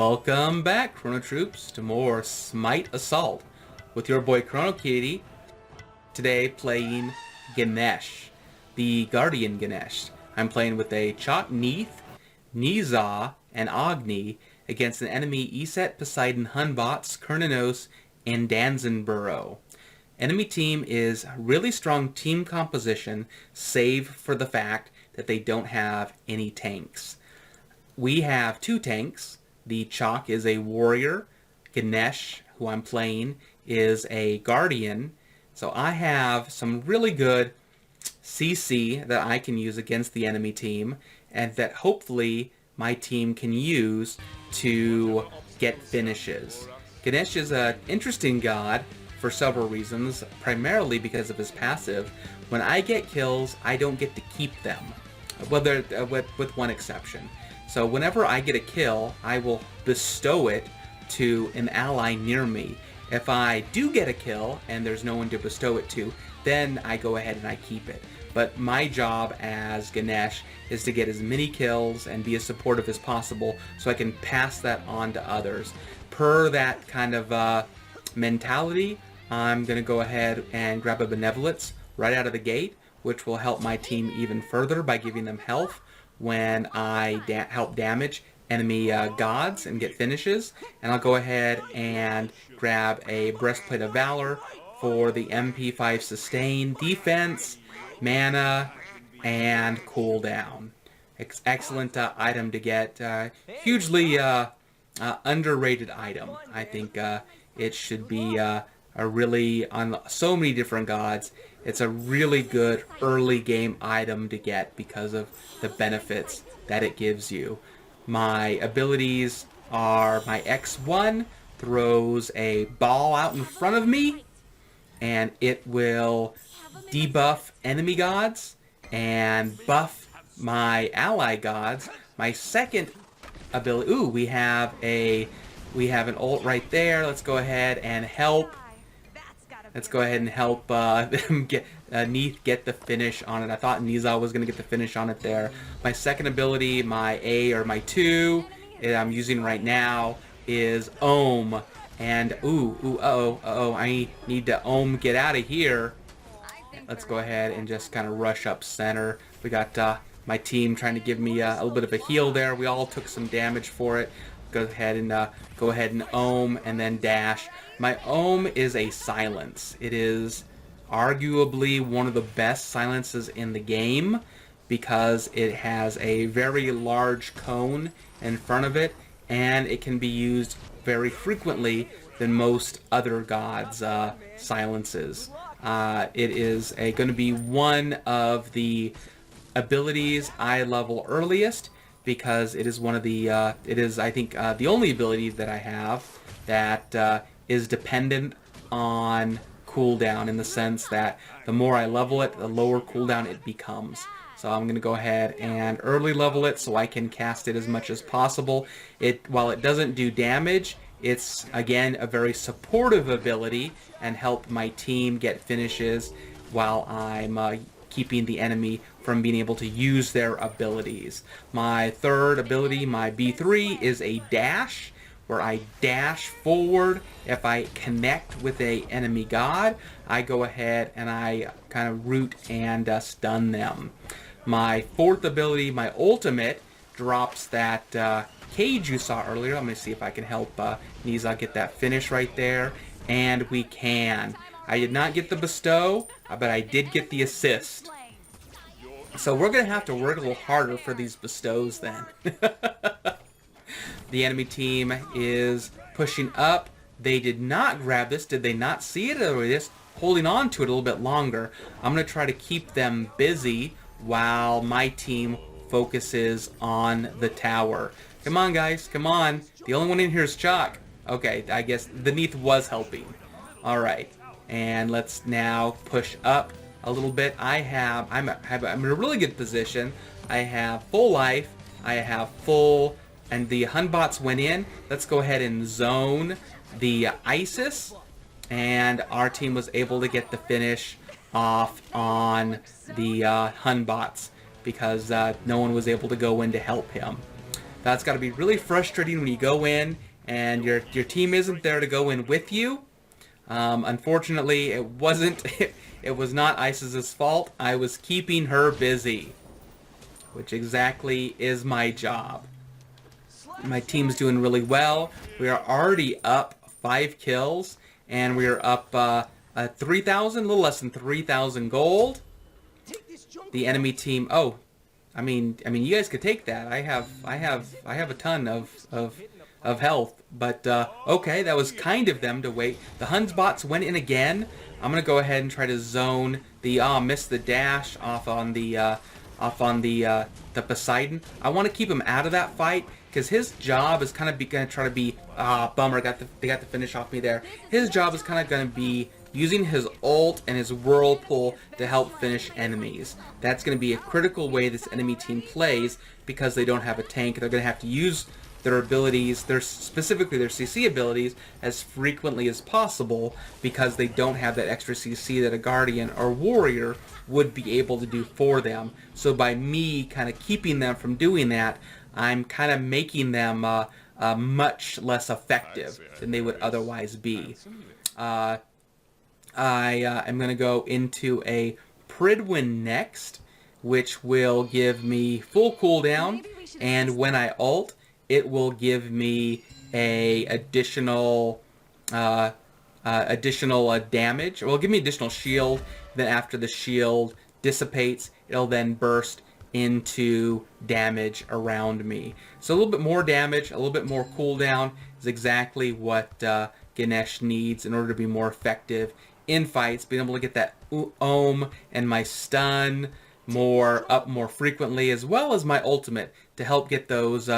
Welcome back, Chrono Troops, to more Smite Assault with your boy ChronoKitty. Today playing Ganesh, the Guardian Ganesh. I'm playing with a Chot Neith, Nizah, and Agni against an enemy Iset, Poseidon, Hunbots, Kernanos, and Danzanburo. Enemy team is really strong team composition, save for the fact that they don't have any tanks. We have two tanks. The Chok is a warrior. Ganesh, who I'm playing, is a guardian. So I have some really good CC that I can use against the enemy team, and that hopefully my team can use to get finishes. Ganesh is an interesting god for several reasons, primarily because of his passive. When I get kills, I don't get to keep them, with one exception. So whenever I get a kill, I will bestow it to an ally near me. If I do get a kill and there's no one to bestow it to, then I go ahead and I keep it. But my job as Ganesh is to get as many kills and be as supportive as possible so I can pass that on to others. Per that kind of mentality, I'm going to go ahead and grab a Benevolence right out of the gate, which will help my team even further by giving them health when I help damage enemy gods and get finishes. And I'll go ahead and grab a Breastplate of Valor for the MP5 sustain, defense, mana, and cooldown. Excellent item to get. Hugely underrated item. I think it should be a really, on so many different gods, it's a really good early game item to get because of the benefits that it gives you. My abilities are my X1 throws a ball out in front of me, and it will debuff enemy gods and buff my ally gods. My second ability, we have an ult right there. Let's go ahead and help. Let's go ahead and help them get Neith get the finish on it. I thought Nizah was going to get the finish on it there. My second ability, my A or my 2, that I'm using right now is Ohm. And I need to Ohm get out of here. Let's go ahead and just kind of rush up center. We got my team trying to give me a little bit of a heal there. We all took some damage for it. Go ahead and Ohm and then dash. My Ohm is a silence. It is arguably one of the best silences in the game because it has a very large cone in front of it, and it can be used very frequently than most other gods' silences. It is going to be one of the abilities I level earliest, because it is one of the, I think, the only ability that I have that is dependent on cooldown, in the sense that the more I level it, the lower cooldown it becomes. So I'm going to go ahead and early level it so I can cast it as much as possible. While it doesn't do damage, it's, again, a very supportive ability and help my team get finishes while I'm keeping the enemy from being able to use their abilities. My third ability, my B3, is a dash, where I dash forward. If I connect with a enemy god, I go ahead and I kind of root and stun them. My fourth ability, my ultimate, drops that cage you saw earlier. I'm going to see if I can help Nizah get that finish right there. And we can. I did not get the bestow, but I did get the assist. So we're going to have to work a little harder for these bestows then. The enemy team is pushing up. They did not grab this. Did they not see it? Or are they just holding on to it a little bit longer? I'm going to try to keep them busy while my team focuses on the tower. Come on, guys. Come on. The only one in here is Chok. Okay, I guess the Neith was helping. All right. And let's now push up a little bit. I'm in a really good position. I have full life. I have full, and the Hunbots went in. Let's go ahead and zone the Isis, and our team was able to get the finish off on the Hunbots because no one was able to go in to help him. That's got to be really frustrating when you go in and your team isn't there to go in with you. Unfortunately, it wasn't. It was not Isis' fault. I was keeping her busy, which exactly is my job. My team's doing really well. We are already up 5 kills, and we are up 3,000, a little less than 3,000 gold. The enemy team. Oh, I mean, you guys could take that. I have a ton of health. But okay, that was kind of them to wait. The Huns bots went in again. I'm gonna go ahead and try to zone the miss the dash off on the Poseidon. I want to keep him out of that fight because his job is kind of gonna try to be bummer. They got the finish off me there. His job is kind of gonna be using his ult and his whirlpool to help finish enemies. That's going to be a critical way this enemy team plays because they don't have a tank. They're going to have to use their abilities, specifically their CC abilities, as frequently as possible because they don't have that extra CC that a Guardian or Warrior would be able to do for them. So by me kind of keeping them from doing that, I'm kind of making them much less effective than they would otherwise be. I am going to go into a Pridwin next, which will give me full cooldown, and when I ult, it will give me a additional damage. It will give me additional shield. Then after the shield dissipates, it'll then burst into damage around me. So a little bit more damage, a little bit more cooldown is exactly what Ganesh needs in order to be more effective in fights, being able to get that ohm and my stun more frequently, as well as my ultimate to help get those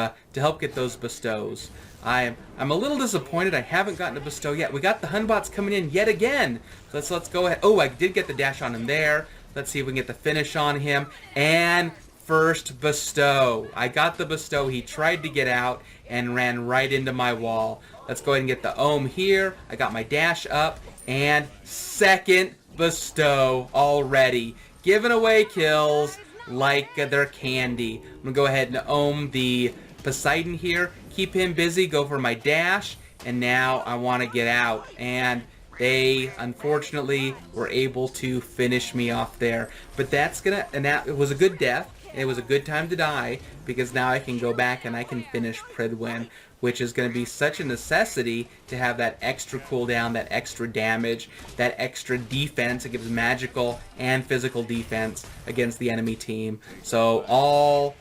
bestows. I'm a little disappointed I haven't gotten a bestow yet. We got the Hunbots coming in yet again. So let's go ahead. Oh, I did get the dash on him there. Let's see if we can get the finish on him. And first bestow. I got the bestow. He tried to get out and ran right into my wall. Let's go ahead and get the ohm here. I got my dash up. And second bestow already. Giving away kills like they're candy. I'm going to go ahead and ohm the Poseidon here. Keep him busy. Go for my dash. And now I want to get out. And they, unfortunately, were able to finish me off there. But it was a good death. It was a good time to die, because now I can go back and I can finish Pridwin, which is going to be such a necessity to have that extra cooldown, that extra damage, that extra defense. It gives magical and physical defense against the enemy team. So all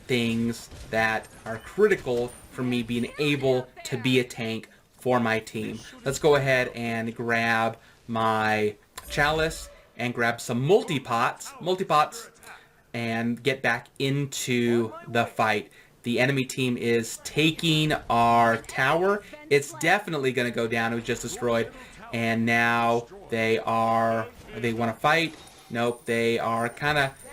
things that are critical for me being able to be a tank for my team. Let's go ahead and grab my chalice and grab some multi-pots, and get back into the fight. The enemy team is taking our tower. It's definitely going to go down. It was just destroyed. And now they want to fight. Nope, they are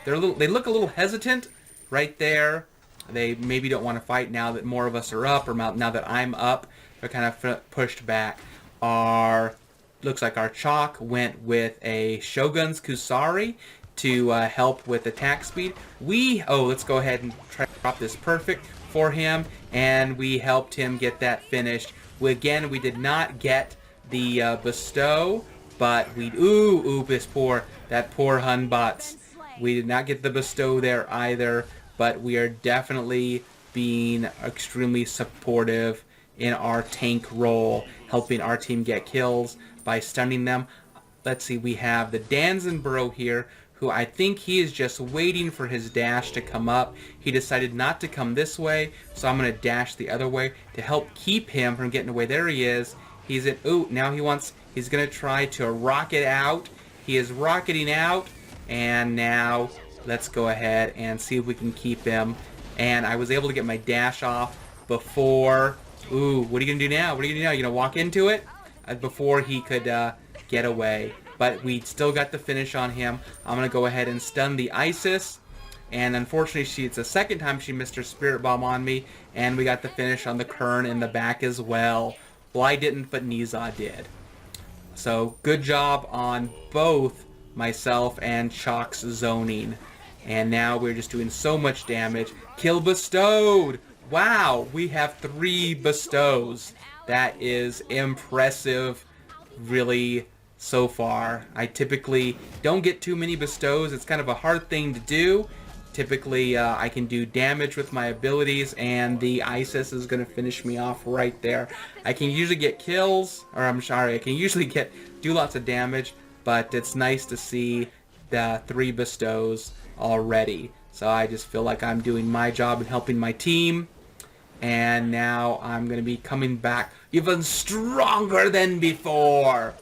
they look a little hesitant right there. They maybe don't want to fight now that more of us are up, or now that I'm up. They're kind of pushed back. Looks like our Chalk went with a Shogun's Kusari to help with attack speed. Let's go ahead and try to drop this perfect for him, and we helped him get that finished. We did not get the bestow, but that poor Hun bots. We did not get the bestow there either, but we are definitely being extremely supportive in our tank role, helping our team get kills by stunning them. Let's see, we have the Danzenbro here, who I think he is just waiting for his dash to come up. He decided not to come this way, so I'm going to dash the other way to help keep him from getting away. There he is. He's going to try to rocket out. He is rocketing out, and now let's go ahead and see if we can keep him. And I was able to get my dash off before. What are you going to do now? You're going to walk into it? Before he could get away. But we still got the finish on him. I'm going to go ahead and stun the Isis. And unfortunately, it's the second time she missed her Spirit Bomb on me. And we got the finish on the Kern in the back as well. Well, I didn't, but Niza did. So, good job on both myself and Chalk's zoning. And now we're just doing so much damage. Kill bestowed! Wow, we have 3 bestows. That is impressive, really, so far. I typically don't get too many bestows. It's kind of a hard thing to do. Typically, I can do damage with my abilities, and the Isis is going to finish me off right there. I can usually get kills, or I'm sorry, I can usually do lots of damage, but it's nice to see the 3 bestows already. So I just feel like I'm doing my job and helping my team. And now I'm going to be coming back even stronger than before.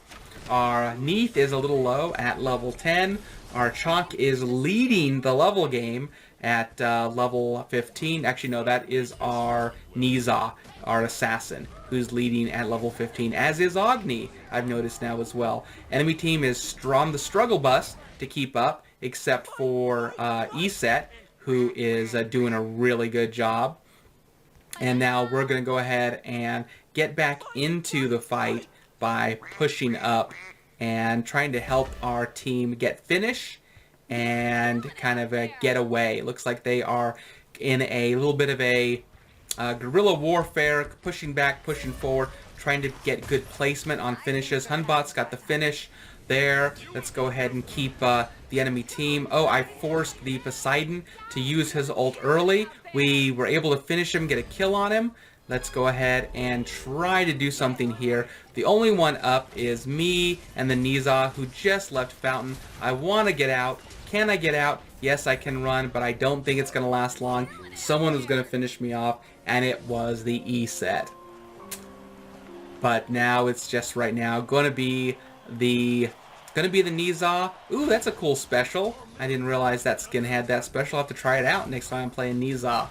Our Neath is a little low at level 10. Our Chalk is leading the level game at level 15. Actually, no, that is our Niza, our assassin, who's leading at level 15, as is Agni, I've noticed now as well. Enemy team is strong the struggle bus to keep up, except for Eset, who is doing a really good job. And now we're going to go ahead and get back into the fight by pushing up and trying to help our team get finish and kind of get away. Looks like they are in a little bit of a guerrilla warfare, pushing back, pushing forward, trying to get good placement on finishes. Hunbot's got the finish there. Let's go ahead and keep the enemy team. Oh, I forced the Poseidon to use his ult early. We were able to finish him, get a kill on him. Let's go ahead and try to do something here. The only one up is me and the Niza, who just left Fountain. I want to get out. Can I get out? Yes, I can run, but I don't think it's going to last long. Someone was going to finish me off, and it was the E-set. But now it's just right now going to be the Niza. Ooh, that's a cool special. I didn't realize that skin had that special. I'll have to try it out next time I'm playing Niza.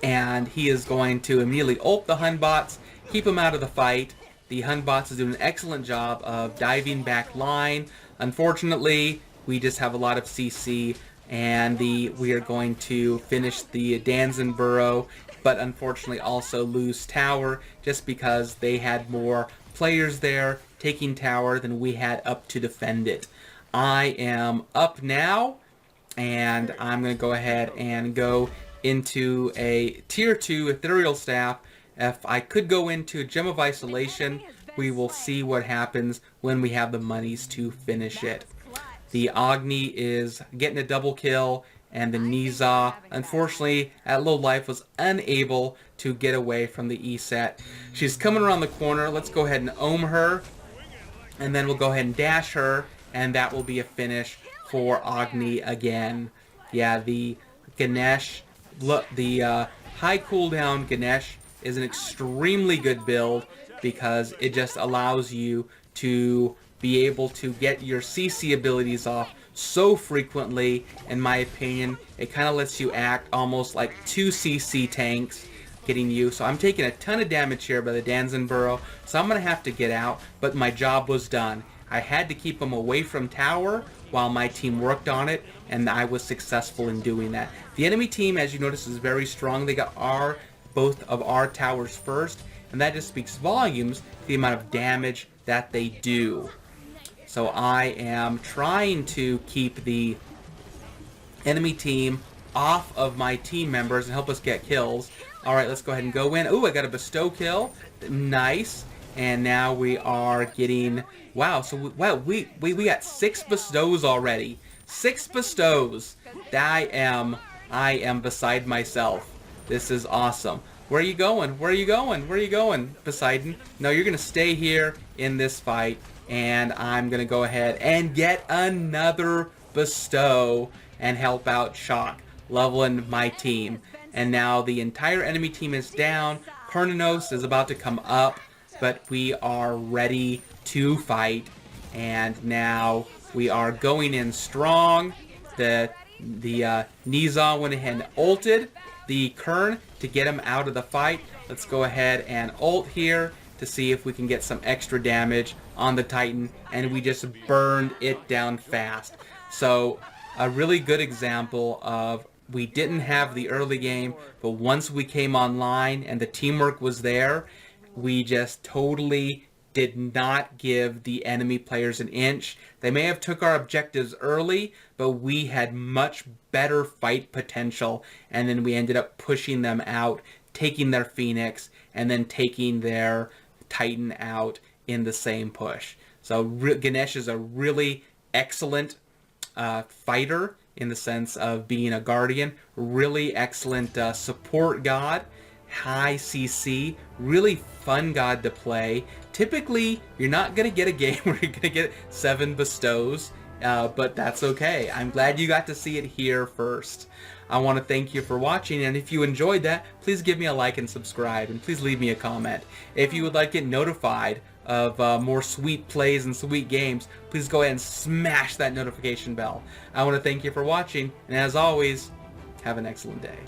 And he is going to immediately ult the Hunbots, keep him out of the fight. The Hunbots is doing an excellent job of diving back line. Unfortunately, we just have a lot of CC, and we are going to finish the Danzenborough, but unfortunately also lose tower just because they had more players there taking tower than we had up to defend it. I am up now, and I'm going to go ahead and go into a tier 2 ethereal staff. If I could go into Gem of Isolation, we will see what happens when we have the monies to finish it. The Agni is getting a double kill, and the Niza, unfortunately, at low life, was unable to get away from the E-set. She's coming around the corner. Let's go ahead and ohm her, and then we'll go ahead and dash her, and that will be a finish for Agni again. Yeah, the Ganesh, the high cooldown Ganesh is an extremely good build because it just allows you to be able to get your CC abilities off so frequently. In my opinion, it kind of lets you act almost like 2 CC tanks getting you. So I'm taking a ton of damage here by the Danzenborough, so I'm going to have to get out, but my job was done. I had to keep them away from tower while my team worked on it, and I was successful in doing that. The enemy team, as you notice, is very strong. They got both of our towers first, and that just speaks volumes to the amount of damage that they do. So I am trying to keep the enemy team off of my team members and help us get kills. Alright, let's go ahead and go in. Ooh, I got a bestow kill. Nice. And now we are getting... Wow, so we got 6 bestows already. 6 bestows. I am beside myself. This is awesome. Where are you going? Where are you going? Where are you going, Poseidon? No, you're going to stay here in this fight. And I'm going to go ahead and get another bestow and help out Shock, leveling my team. And now the entire enemy team is down. Carnanos is about to come up, but we are ready to fight. And now we are going in strong. The Niza went ahead and ulted the Kern to get him out of the fight. Let's go ahead and ult here to see if we can get some extra damage on the Titan, and we just burned it down fast. So a really good example of we didn't have the early game, but once we came online and the teamwork was there, we just totally did not give the enemy players an inch. They may have took our objectives early, but we had much better fight potential, and then we ended up pushing them out, taking their Phoenix, and then taking their Titan out in the same push. So Ganesh is a really excellent fighter in the sense of being a guardian, really excellent support god, high CC, really fun god to play. Typically, you're not going to get a game where you're going to get 7 bestows, but that's okay. I'm glad you got to see it here first. I want to thank you for watching, and if you enjoyed that, please give me a like and subscribe, and please leave me a comment. If you would like to get notified of more sweet plays and sweet games, please go ahead and smash that notification bell. I want to thank you for watching, and as always, have an excellent day.